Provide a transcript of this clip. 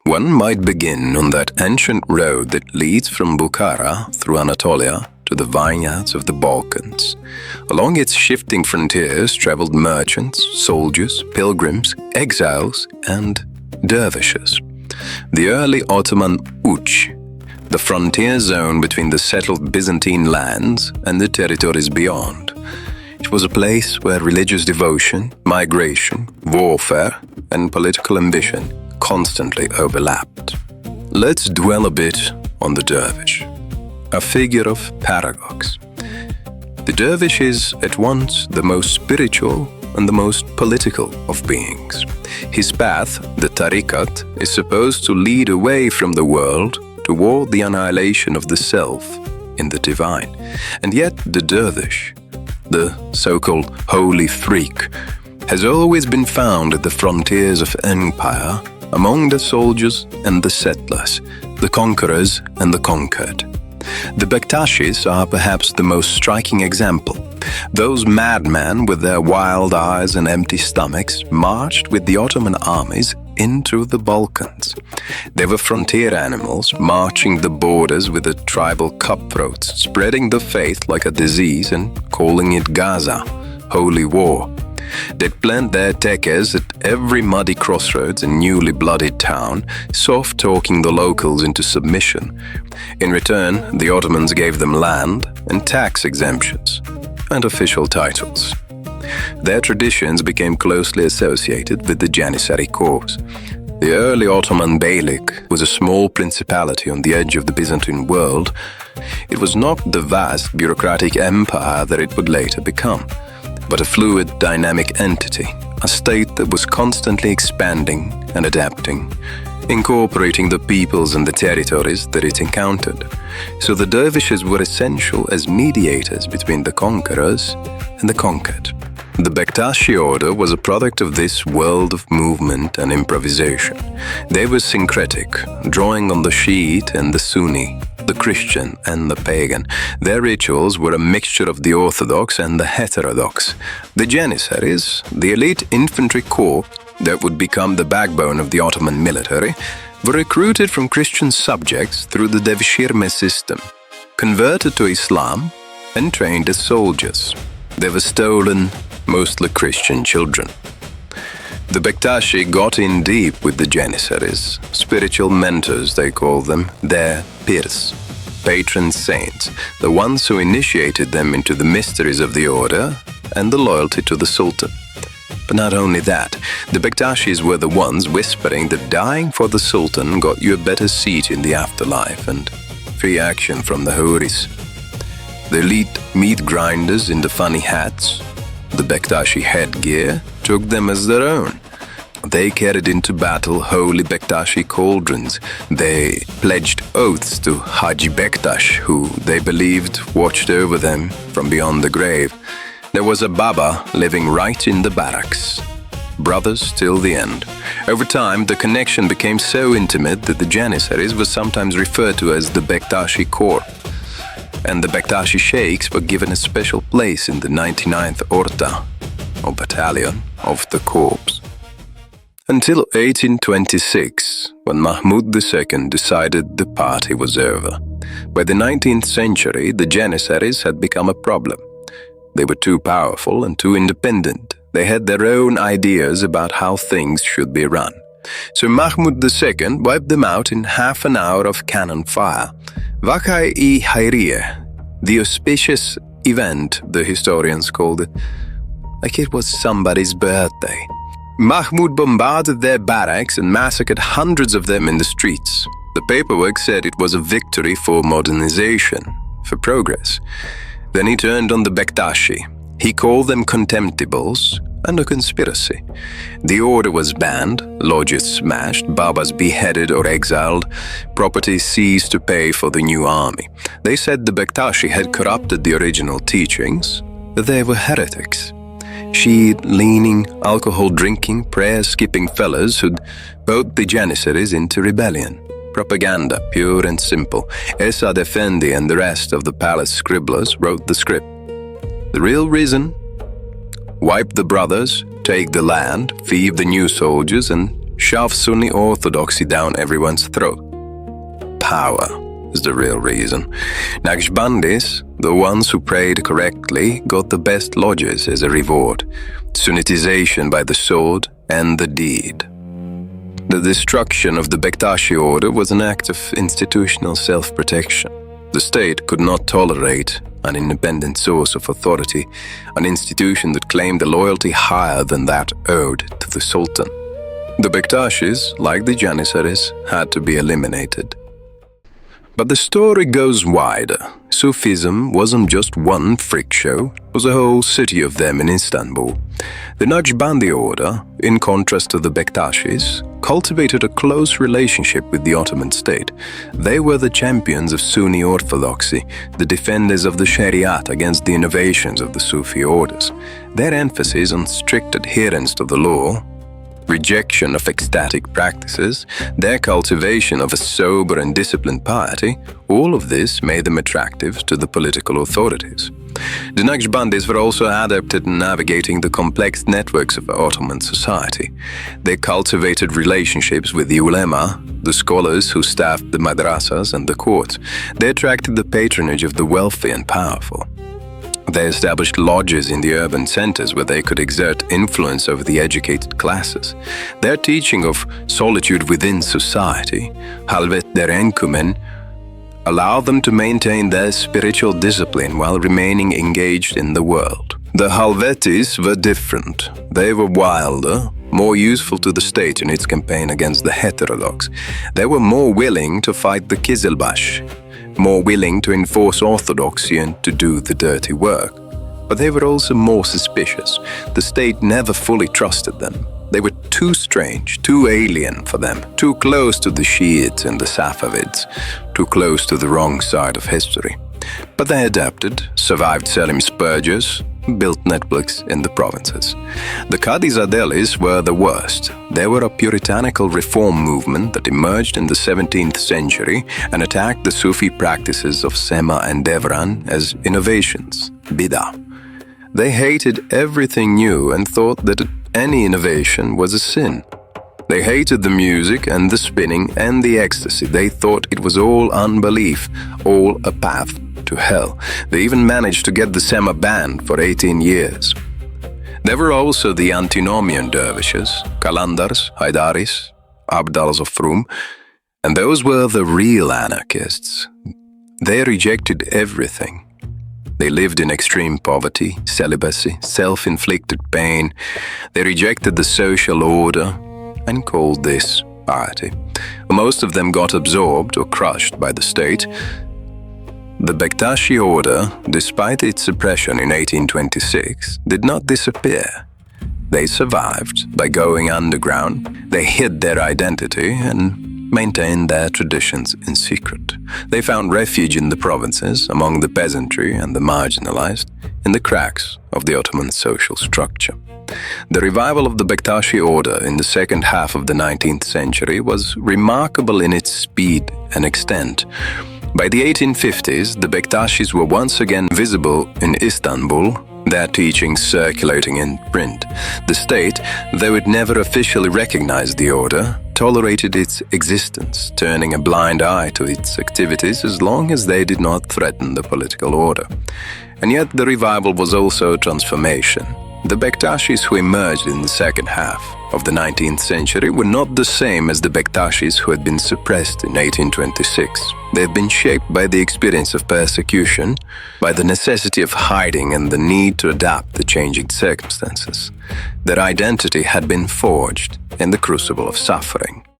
One might begin on that ancient road that leads from Bukhara through Anatolia to the vineyards of the Balkans. Along its shifting frontiers traveled merchants, soldiers, pilgrims, exiles, and dervishes. The early Ottoman Uç, the frontier zone between the settled Byzantine lands and the territories beyond. It was a place where religious devotion, migration, warfare, and political ambition constantly overlapped. Let's dwell a bit on the dervish, a figure of paradox. The dervish is at once the most spiritual and the most political of beings. His path, the tariqat, is supposed to lead away from the world toward the annihilation of the self in the divine. And yet the dervish, the so-called holy freak, has always been found at the frontiers of empire, among the soldiers and the settlers, the conquerors and the conquered. The Bektashis are perhaps the most striking example. Those madmen with their wild eyes and empty stomachs marched with the Ottoman armies into the Balkans. They were frontier animals, marching the borders with the tribal cutthroats, spreading the faith like a disease and calling it Gaza, holy war. They'd plant their tekkes at every muddy crossroads and newly blooded town, soft-talking the locals into submission. In return, the Ottomans gave them land and tax exemptions and official titles. Their traditions became closely associated with the Janissary Corps. The early Ottoman Beylik was a small principality on the edge of the Byzantine world. It was not the vast bureaucratic empire that it would later become, but a fluid, dynamic entity, a state that was constantly expanding and adapting, incorporating the peoples and the territories that it encountered. So the dervishes were essential as mediators between the conquerors and the conquered. The Bektashi order was a product of this world of movement and improvisation. They were syncretic, drawing on the Shiite and the Sunni, the Christian and the pagan. Their rituals were a mixture of the orthodox and the heterodox. The Janissaries, the elite infantry corps that would become the backbone of the Ottoman military, were recruited from Christian subjects through the devshirme system, converted to Islam, and trained as soldiers. They were stolen, mostly Christian children. The Bektashi got in deep with the Janissaries, spiritual mentors they call them, their pirs, patron saints, the ones who initiated them into the mysteries of the order and the loyalty to the Sultan. But not only that, the Bektashis were the ones whispering that dying for the Sultan got you a better seat in the afterlife and free action from the Houris. The elite meat grinders in the funny hats, the Bektashi headgear, took them as their own. They carried into battle holy Bektashi cauldrons. They pledged oaths to Haji Bektash, who they believed watched over them from beyond the grave. There was a Baba living right in the barracks. Brothers till the end. Over time, the connection became so intimate that the Janissaries were sometimes referred to as the Vakay-ı Corps, and the Bektashi sheikhs were given a special place in the 99th Orta, or battalion, of the corps. Until 1826, when Mahmud II decided the party was over. By the 19th century, the Janissaries had become a problem. They were too powerful and too independent. They had their own ideas about how things should be run. So Mahmud II wiped them out in half an hour of cannon fire. Vakay-ı Hayriyye, the Auspicious Event, the historians called it, like it was somebody's birthday. Mahmud bombarded their barracks and massacred hundreds of them in the streets. The paperwork said it was a victory for modernization, for progress. Then he turned on the Bektashi. He called them contemptibles and a conspiracy. The order was banned, lodges smashed, Babas beheaded or exiled, property seized to pay for the new army. They said the Bektashi had corrupted the original teachings, that they were heretics. Shiite-leaning, alcohol-drinking, prayer-skipping fellows who'd vote the Janissaries into rebellion. Propaganda, pure and simple. Esad Effendi and the rest of the palace scribblers wrote the script. The real reason? Wipe the brothers, take the land, feed the new soldiers, and shove Sunni orthodoxy down everyone's throat. Power is the real reason. Naqshbandis, the ones who prayed correctly, got the best lodges as a reward. Sunnitization by the sword and the deed. The destruction of the Bektashis order was an act of institutional self-protection. The state could not tolerate an independent source of authority, an institution that claimed a loyalty higher than that owed to the Sultan. The Bektashis, like the Janissaries, had to be eliminated. But the story goes wider. Sufism wasn't just one freak show, it was a whole city of them in Istanbul. The Naqshbandi order, in contrast to the Bektashis, cultivated a close relationship with the Ottoman state. They were the champions of Sunni orthodoxy, the defenders of the Shariat against the innovations of the Sufi orders. Their emphasis on strict adherence to the law, rejection of ecstatic practices, their cultivation of a sober and disciplined piety, all of this made them attractive to the political authorities. The Naqshbandis were also adept at navigating the complex networks of Ottoman society. They cultivated relationships with the ulema, the scholars who staffed the madrasas and the courts. They attracted the patronage of the wealthy and powerful. They established lodges in the urban centers where they could exert influence over the educated classes. Their teaching of solitude within society, halvet der enkumen, allowed them to maintain their spiritual discipline while remaining engaged in the world. The Halvetis were different. They were wilder, more useful to the state in its campaign against the heterodox. They were more willing to fight the Kizilbash, more willing to enforce orthodoxy and to do the dirty work. But they were also more suspicious. The state never fully trusted them. They were too strange, too alien for them, too close to the Shiites and the Safavids, too close to the wrong side of history. But they adapted, survived Selim's purges, built networks in the provinces. The Qadizadelis were the worst. They were a puritanical reform movement that emerged in the 17th century and attacked the Sufi practices of Sema and Devran as innovations, bid'ah. They hated everything new and thought that any innovation was a sin. They hated the music and the spinning and the ecstasy. They thought it was all unbelief, all a path to hell. They even managed to get the Sema banned for 18 years. There were also the antinomian dervishes, Kalandars, Haydaris, Abdals of Rum, and those were the real anarchists. They rejected everything. They lived in extreme poverty, celibacy, self-inflicted pain. They rejected the social order and called this piety. Most of them got absorbed or crushed by the state. The Bektashi order, despite its suppression in 1826, did not disappear. They survived by going underground. They hid their identity and maintained their traditions in secret. They found refuge in the provinces, among the peasantry and the marginalized, in the cracks of the Ottoman social structure. The revival of the Bektashi order in the second half of the 19th century was remarkable in its speed and extent. By the 1850s, the Bektashis were once again visible in Istanbul, their teachings circulating in print. The state, though it never officially recognized the order, tolerated its existence, turning a blind eye to its activities as long as they did not threaten the political order. And yet the revival was also a transformation. The Bektashis who emerged in the second half of the 19th century were not the same as the Bektashis who had been suppressed in 1826. They have been shaped by the experience of persecution, by the necessity of hiding and the need to adapt to changing circumstances. Their identity had been forged in the crucible of suffering.